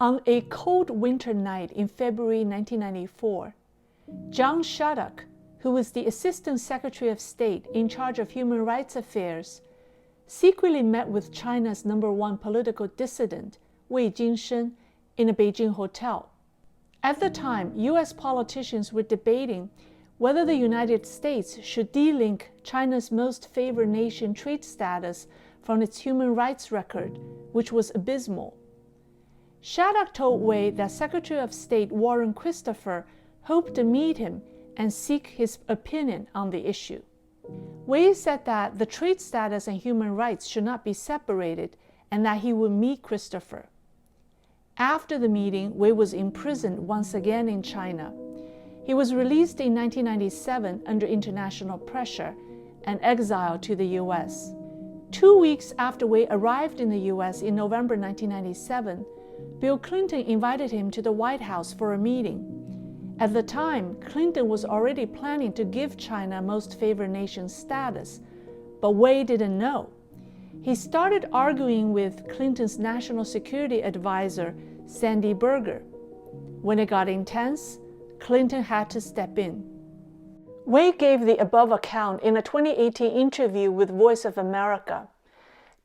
On a cold winter night in February 1994, John Shattuck, who was the Assistant Secretary of State in charge of Human Rights Affairs, secretly met with China's #1 political dissident, Wei Jingsheng, in a Beijing hotel. At the time, U.S. politicians were debating whether the United States should delink China's most favored nation trade status from its human rights record, which was abysmal. Shattuck told Wei that Secretary of State Warren Christopher hoped to meet him and seek his opinion on the issue. Wei said that the trade status and human rights should not be separated and that he would meet Christopher. After the meeting, Wei was imprisoned once again in China. He was released in 1997 under international pressure and exiled to the U.S. 2 weeks after Wei arrived in the U.S. in November 1997, Bill Clinton invited him to the White House for a meeting. At the time, Clinton was already planning to give China most favored nation status, but Wei didn't know. He started arguing with Clinton's national security advisor, Sandy Berger. When it got intense, Clinton had to step in. Wei gave the above account in a 2018 interview with Voice of America.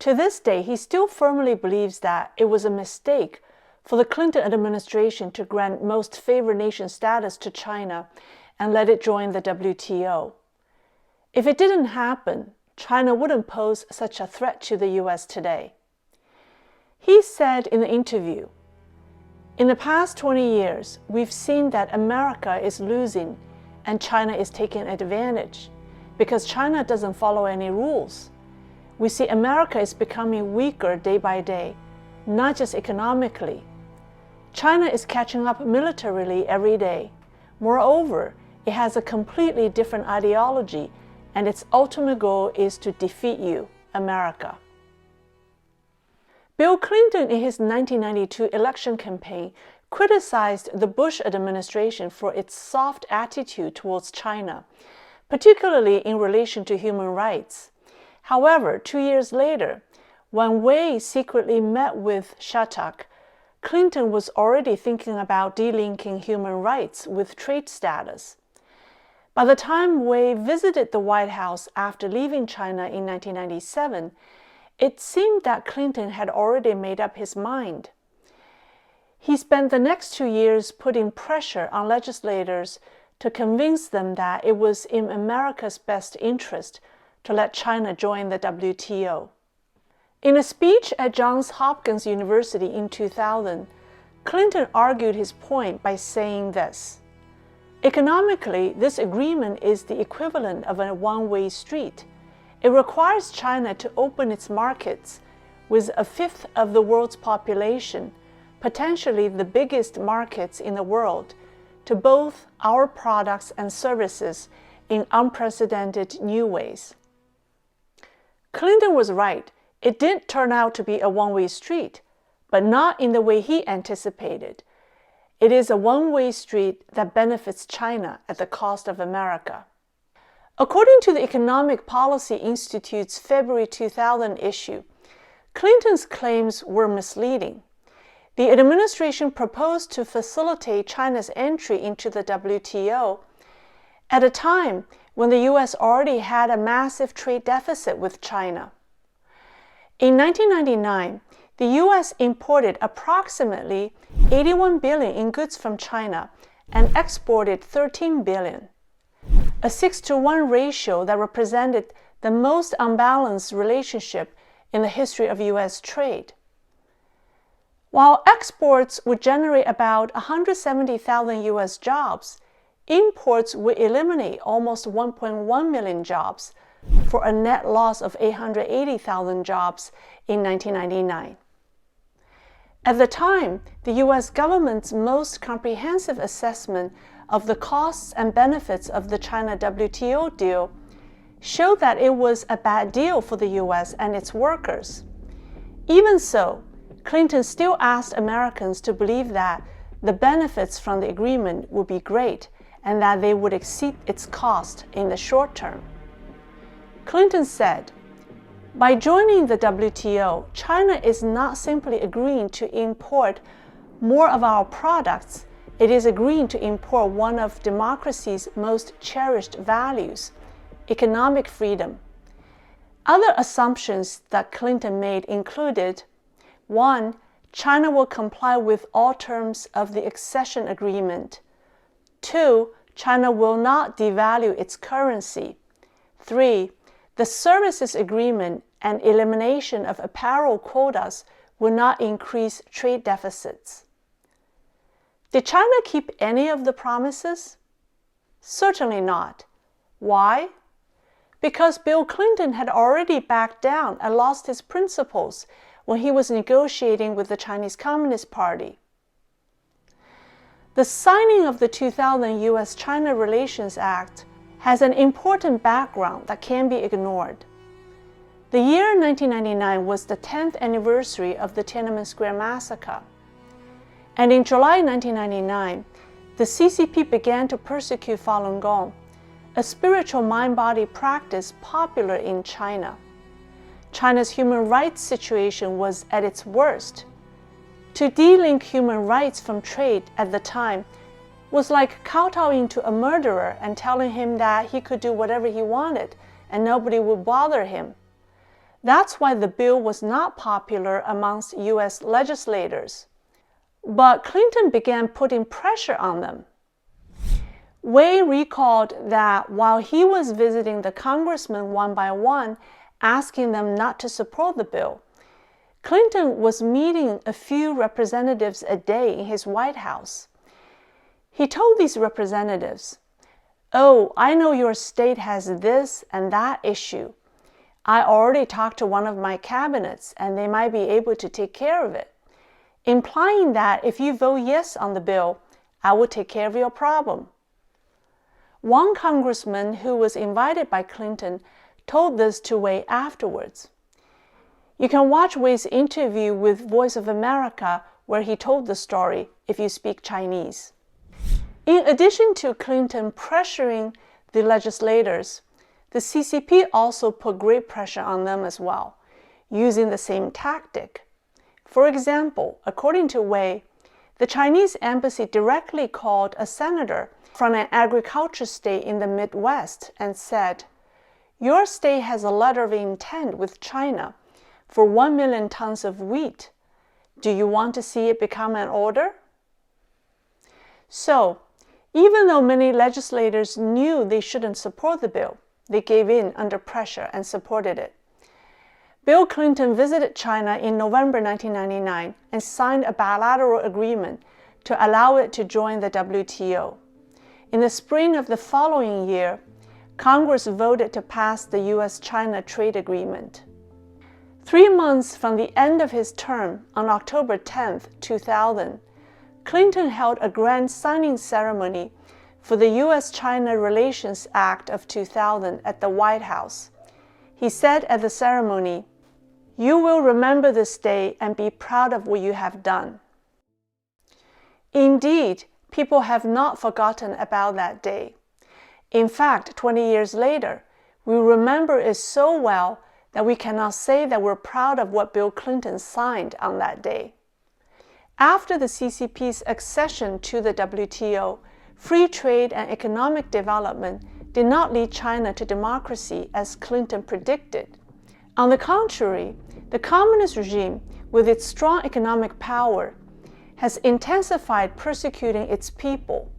To this day, he still firmly believes that it was a mistake for the Clinton administration to grant most favored nation status to China and let it join the WTO. If it didn't happen, China wouldn't pose such a threat to the U.S. today. He said in the interview, "In the past 20 years, we've seen that America is losing and China is taking advantage because China doesn't follow any rules. We see America is becoming weaker day by day, not just economically. China is catching up militarily every day. Moreover, it has a completely different ideology, and its ultimate goal is to defeat you, America." Bill Clinton, in his 1992 election campaign, criticized the Bush administration for its soft attitude towards China, particularly in relation to human rights. However, 2 years later, when Wei secretly met with Shattuck, Clinton was already thinking about delinking human rights with trade status. By the time Wei visited the White House after leaving China in 1997, it seemed that Clinton had already made up his mind. He spent the next 2 years putting pressure on legislators to convince them that it was in America's best interest to let China join the WTO. In a speech at Johns Hopkins University in 2000, Clinton argued his point by saying this: "Economically, this agreement is the equivalent of a one-way street. It requires China to open its markets with a fifth of the world's population, potentially the biggest markets in the world, to both our products and services in unprecedented new ways." Clinton was right. It did turn out to be a one-way street, but not in the way he anticipated. It is a one-way street that benefits China at the cost of America. According to the Economic Policy Institute's February 2000 issue, Clinton's claims were misleading. The administration proposed to facilitate China's entry into the WTO at a time when the U.S. already had a massive trade deficit with China. In 1999, the U.S. imported approximately $81 billion in goods from China and exported $13 billion, a 6-to-1 ratio that represented the most unbalanced relationship in the history of U.S. trade. While exports would generate about 170,000 U.S. jobs, imports would eliminate almost 1.1 million jobs for a net loss of 880,000 jobs in 1999. At the time, the U.S. government's most comprehensive assessment of the costs and benefits of the China WTO deal showed that it was a bad deal for the U.S. and its workers. Even so, Clinton still asked Americans to believe that the benefits from the agreement would be great and that they would exceed its cost in the short term. Clinton said, "By joining the WTO, China is not simply agreeing to import more of our products, it is agreeing to import one of democracy's most cherished values, economic freedom. Other assumptions that Clinton made included: 1. China will comply with all terms of the accession agreement. 2. China will not devalue its currency. 3. The services agreement and elimination of apparel quotas will not increase trade deficits. Did China keep any of the promises? Certainly not. Why? Because Bill Clinton had already backed down and lost his principles when he was negotiating with the Chinese Communist Party. The signing of the 2000 U.S.-China Relations Act has an important background that can't be ignored. The year 1999 was the 10th anniversary of the Tiananmen Square massacre. And in July 1999, the CCP began to persecute Falun Gong, a spiritual mind-body practice popular in China. China's human rights situation was at its worst. To de-link human rights from trade at the time was like kowtowing to a murderer and telling him that he could do whatever he wanted and nobody would bother him. That's why the bill was not popular amongst US legislators. But Clinton began putting pressure on them. Wei recalled that while he was visiting the congressmen one by one, asking them not to support the bill, Clinton was meeting a few representatives a day in his White House. He told these representatives, "Oh, I know your state has this and that issue. I already talked to one of my cabinets and they might be able to take care of it," implying that if you vote yes on the bill, I will take care of your problem. One congressman who was invited by Clinton told this to Wei afterwards. You can watch Wei's interview with Voice of America where he told the story if you speak Chinese. In addition to Clinton pressuring the legislators, the CCP also put great pressure on them as well, using the same tactic. For example, according to Wei, the Chinese embassy directly called a senator from an agriculture state in the Midwest and said, "Your state has a letter of intent with China for 1 million tons of wheat. Do you want to see it become an order?" So, even though many legislators knew they shouldn't support the bill, they gave in under pressure and supported it. Bill Clinton visited China in November 1999 and signed a bilateral agreement to allow it to join the WTO. In the spring of the following year, Congress voted to pass the U.S.-China trade agreement. 3 months from the end of his term, on October 10, 2000, Clinton held a grand signing ceremony for the U.S.-China Relations Act of 2000 at the White House. He said at the ceremony, "You will remember this day and be proud of what you have done." Indeed, people have not forgotten about that day. In fact, 20 years later, we remember it so well that we cannot say that we're proud of what Bill Clinton signed on that day. After the CCP's accession to the WTO, free trade and economic development did not lead China to democracy as Clinton predicted. On the contrary, the communist regime, with its strong economic power, has intensified persecuting its people.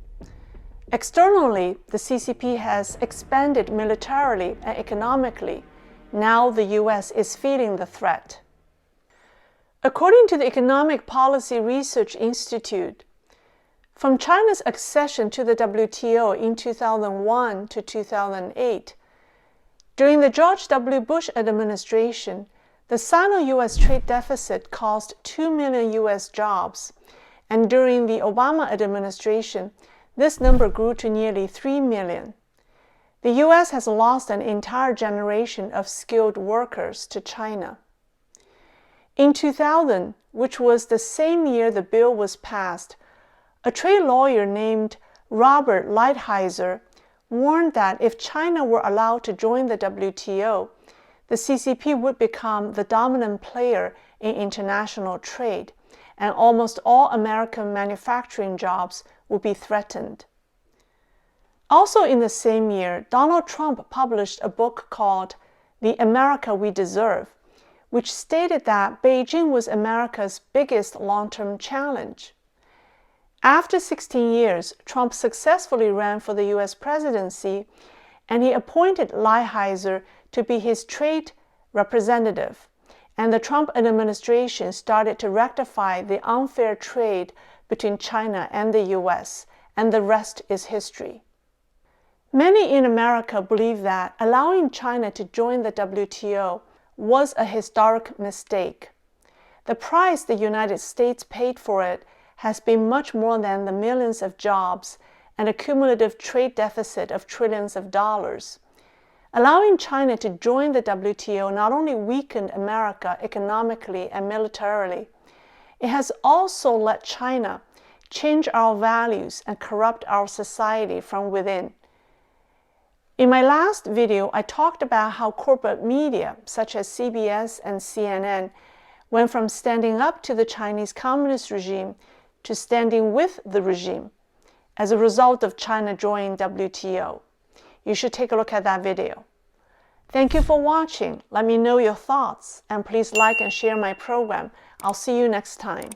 Externally, the CCP has expanded militarily and economically. Now the US is feeling the threat. According to the Economic Policy Research Institute, from China's accession to the WTO in 2001 to 2008, during the George W. Bush administration, the Sino-US trade deficit cost 2 million US jobs, and during the Obama administration, this number grew to nearly 3 million. The US has lost an entire generation of skilled workers to China. In 2000, which was the same year the bill was passed, a trade lawyer named Robert Lighthizer warned that if China were allowed to join the WTO, the CCP would become the dominant player in international trade, and almost all American manufacturing jobs would be threatened. Also in the same year, Donald Trump published a book called The America We Deserve, which stated that Beijing was America's biggest long-term challenge. After 16 years, Trump successfully ran for the U.S. presidency, and he appointed Lighthizer to be his trade representative, and the Trump administration started to rectify the unfair trade between China and the U.S., and the rest is history. Many in America believe that allowing China to join the WTO was a historic mistake. The price the United States paid for it has been much more than the millions of jobs and a cumulative trade deficit of trillions of dollars. Allowing China to join the WTO not only weakened America economically and militarily, it has also let China change our values and corrupt our society from within. In my last video, I talked about how corporate media, such as CBS and CNN, went from standing up to the Chinese Communist regime to standing with the regime as a result of China joining WTO. You should take a look at that video. Thank you for watching. Let me know your thoughts, and please like and share my program. I'll see you next time.